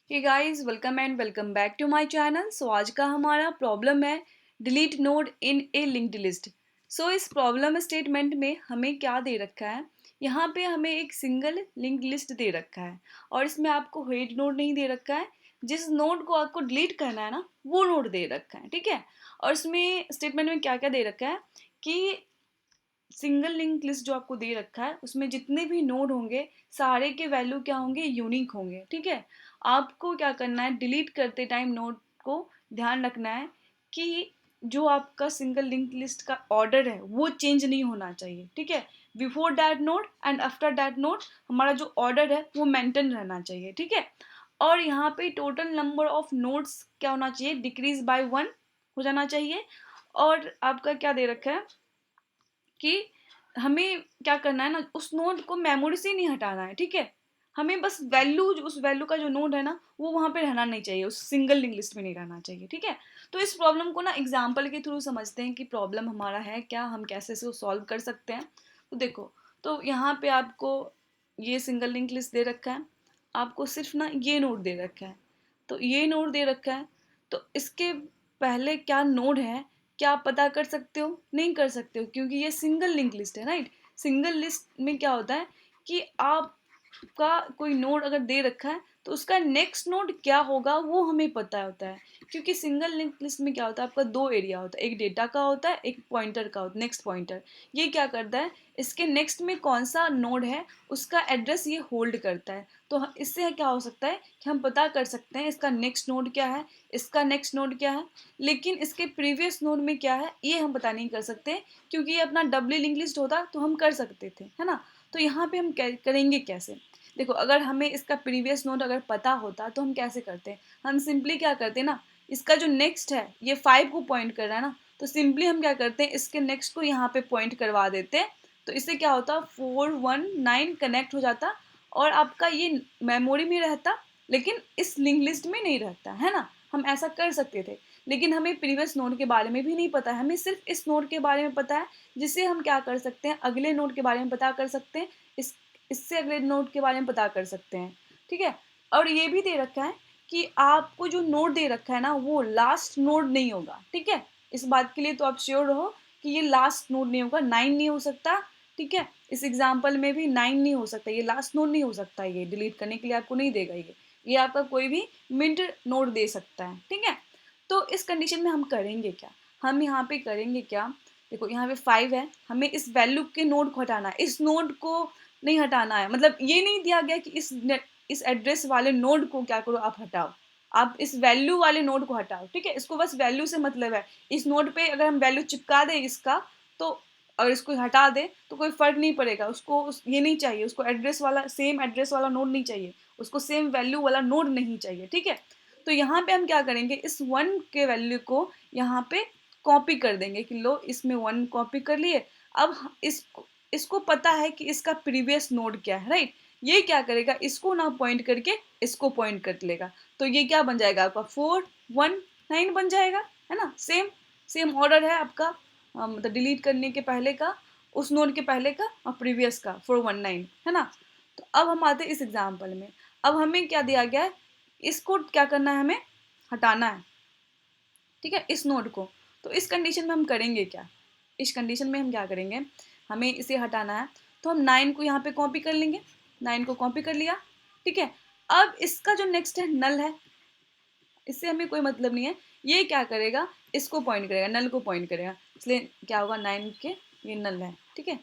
Hey guys, welcome and welcome back to my channel. So आज का हमारा problem है delete node in a linked list. So इस problem statement में हमें क्या दे रखा है। यहाँ पे हमें एक सिंगल लिंक्ड लिस्ट दे रखा है और इसमें आपको हेड नोड नहीं दे रखा है। जिस नोड को आपको डिलीट करना है ना, वो नोड दे रखा है, ठीक है। और इसमें स्टेटमेंट में क्या क्या दे रखा है कि सिंगल लिंक लिस्ट जो आपको दे रखा है उसमें जितने भी नोड होंगे सारे के वैल्यू क्या होंगे, यूनिक होंगे, ठीक है। आपको क्या करना है, डिलीट करते टाइम नोड को ध्यान रखना है कि जो आपका सिंगल लिंक लिस्ट का ऑर्डर है वो चेंज नहीं होना चाहिए, ठीक है। Before that node and after that node हमारा जो ऑर्डर है वो मेंटेन रहना चाहिए, ठीक है। और यहाँ पे टोटल नंबर ऑफ नोड्स क्या होना चाहिए, डिक्रीज बाय 1 हो जाना चाहिए। और आपका क्या दे रखा है कि हमें क्या करना है ना, उस नोड को मेमोरी से नहीं हटाना है, ठीक है। हमें बस वैल्यू, उस वैल्यू का जो नोड है ना वो वहाँ पे रहना नहीं चाहिए, उस सिंगल लिंक लिस्ट में नहीं रहना चाहिए, ठीक है। तो इस प्रॉब्लम को ना एग्जाम्पल के थ्रू समझते हैं कि प्रॉब्लम हमारा है क्या, हम कैसे इसको सॉल्व कर सकते हैं। तो देखो, तो यहाँ पे आपको ये सिंगल लिंक लिस्ट दे रखा है, आपको सिर्फ ना ये नोड दे रखा है। तो ये नोड दे रखा है, तो इसके पहले क्या नोड है, क्या आप पता कर सकते हो? नहीं कर सकते हो, क्योंकि ये सिंगल लिंक लिस्ट है, राइट। सिंगल लिस्ट में क्या होता है कि आपका कोई नोड अगर दे रखा है तो उसका नेक्स्ट नोड क्या होगा वो हमें पता होता है। क्योंकि सिंगल लिंक लिस्ट में क्या होता है, आपका दो एरिया होता है, एक डेटा का होता है, एक पॉइंटर का होता है, नेक्स्ट पॉइंटर। ये क्या करता है, इसके नेक्स्ट में कौन सा नोड है उसका एड्रेस ये होल्ड करता है। तो इससे क्या हो सकता है कि हम पता कर सकते हैं इसका नेक्स्ट नोड क्या है, इसका नेक्स्ट नोड क्या है। लेकिन इसके प्रीवियस नोड में क्या है ये हम पता नहीं कर सकते, क्योंकि ये अपना डबली लिंक लिस्ट होता तो हम कर सकते थे, है ना। तो यहाँ पे हम करेंगे कैसे। देखो, अगर हमें इसका प्रीवियस नोड अगर पता होता तो हम कैसे करते हैं, हम सिंपली क्या करते हैं ना, इसका जो नेक्स्ट है ये 5 को पॉइंट कर रहा है ना, तो सिंपली हम क्या करते हैं इसके नेक्स्ट को यहाँ पे पॉइंट करवा देते हैं। तो इससे क्या होता, 419 कनेक्ट हो जाता और आपका ये मेमोरी में रहता, लेकिन इस लिंक लिस्ट में नहीं रहता, है ना। हम ऐसा कर सकते थे, लेकिन हमें प्रीवियस नोड के बारे में भी नहीं पता है, हमें सिर्फ इस नोड के बारे में पता है, जिससे हम क्या कर सकते हैं, अगले नोड के बारे में पता कर सकते हैं, इससे अगले नोड के बारे में पता कर सकते हैं, ठीक है। और ये भी दे रखा है कि आपको जो नोड दे रखा है ना वो लास्ट नोड नहीं होगा, ठीक है। इस बात के लिए तो आप श्योर रहो कि ये लास्ट नोड नहीं होगा, 9 नहीं हो सकता, ठीक है। इस एग्जाम्पल में भी 9 नहीं हो सकता, ये लास्ट नोड नहीं हो सकता, ये डिलीट करने के लिए आपको नहीं देगा ये आपका कोई भी मिड नोड दे सकता है, ठीक है। तो इस कंडीशन में हम करेंगे क्या, हम यहाँ पे करेंगे क्या। देखो, यहाँ पे 5 है, हमें इस वैल्यू के नोड को हटाना है, इस नोड को नहीं हटाना है। मतलब ये नहीं दिया गया कि इस एड्रेस वाले नोड को क्या करो, आप हटाओ, आप इस वैल्यू वाले नोड को हटाओ, ठीक है। इसको बस वैल्यू से मतलब है, इस नोड पे अगर हम वैल्यू चिपका दें इसका, तो अगर इसको हटा दे तो कोई फर्क नहीं पड़ेगा उसको, ये नहीं चाहिए उसको, एड्रेस वाला सेम एड्रेस वाला नोड नहीं चाहिए उसको, सेम वैल्यू वाला नोड नहीं चाहिए, ठीक है। तो यहाँ पे हम क्या करेंगे, इस 1 के वैल्यू को यहाँ पे कॉपी कर देंगे कि लो इसमें 1 कॉपी कर लिए। अब इसको पता है कि इसका प्रीवियस नोड क्या है, राइट। ये क्या करेगा, इसको ना पॉइंट करके इसको पॉइंट कर लेगा, तो ये क्या बन जाएगा आपका 419 बन जाएगा, है ना। सेम सेम ऑर्डर है आपका, मतलब डिलीट करने के पहले का, उस नोड के पहले का और प्रीवियस का 419, है ना। तो अब हम आते हैं इस एग्जाम्पल में। अब हमें क्या दिया गया है, इसको क्या करना है, हमें हटाना है, ठीक है, इस नोड को। तो इस कंडीशन में हम करेंगे क्या, इस कंडीशन में हम क्या करेंगे, हमें इसे हटाना है, तो हम 9 को यहाँ पे कॉपी कर लेंगे, 9 को कॉपी कर लिया, ठीक है। अब इसका जो नेक्स्ट है नल है, इससे हमें कोई मतलब नहीं है, ये क्या करेगा, इसको पॉइंट करेगा, नल को पॉइंट करेगा, इसलिए क्या होगा 9 के ये नल है, ठीक है।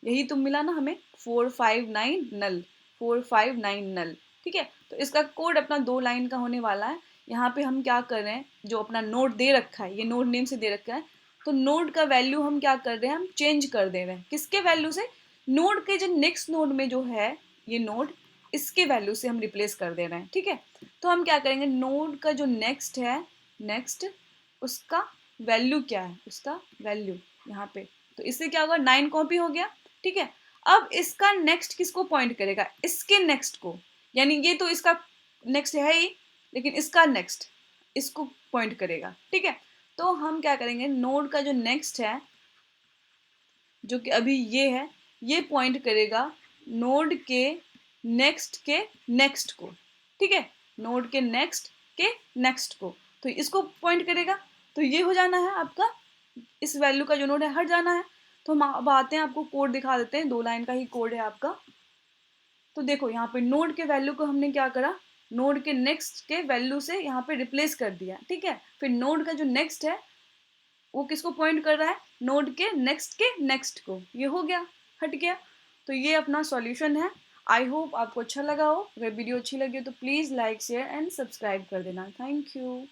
यही तुम मिला ना हमें, 459 नल, 459 नल, ठीक है। तो इसका कोड अपना 2 लाइन का होने वाला है। यहाँ पे हम क्या कर रहे हैं, जो अपना नोड दे रखा है, ये नोड नेम से दे रखा है, तो नोड का वैल्यू हम क्या कर रहे हैं, हम चेंज कर दे रहे हैं, किसके वैल्यू से, नोड के जो नेक्स्ट नोड में जो है ये नोड, इसके वैल्यू से हम रिप्लेस कर दे रहे हैं, ठीक है। तो हम क्या करेंगे, नोड का जो नेक्स्ट है, नेक्स्ट उसका वैल्यू क्या है, उसका वैल्यू यहाँ पे, तो इससे क्या होगा, 9 कॉपी हो गया, ठीक है। अब इसका नेक्स्ट किसको पॉइंट करेगा, इसके नेक्स्ट को, यानी ये तो इसका नेक्स्ट है ही, लेकिन इसका नेक्स्ट इसको पॉइंट करेगा, ठीक है। तो हम क्या करेंगे, नोड का जो नेक्स्ट है, जो कि अभी ये है, ये पॉइंट करेगा नोड के नेक्स्ट को, ठीक है। नोड के नेक्स्ट को, तो इसको पॉइंट करेगा। तो ये हो जाना है आपका, इस वैल्यू का जो नोड है हट जाना है। तो हम अब आते हैं, आपको कोड दिखा देते हैं, 2 लाइन का ही कोड है आपका। तो देखो यहाँ पे नोड के वैल्यू को हमने क्या करा, नोड के नेक्स्ट के वैल्यू से यहाँ पे रिप्लेस कर दिया, ठीक है। फिर नोड का जो नेक्स्ट है वो किसको पॉइंट कर रहा है, नोड के नेक्स्ट को, ये हो गया, हट गया। तो ये अपना सॉल्यूशन है। आई होप आपको अच्छा लगा हो। अगर वीडियो अच्छी लगी हो तो please like share and subscribe कर देना। Thank you.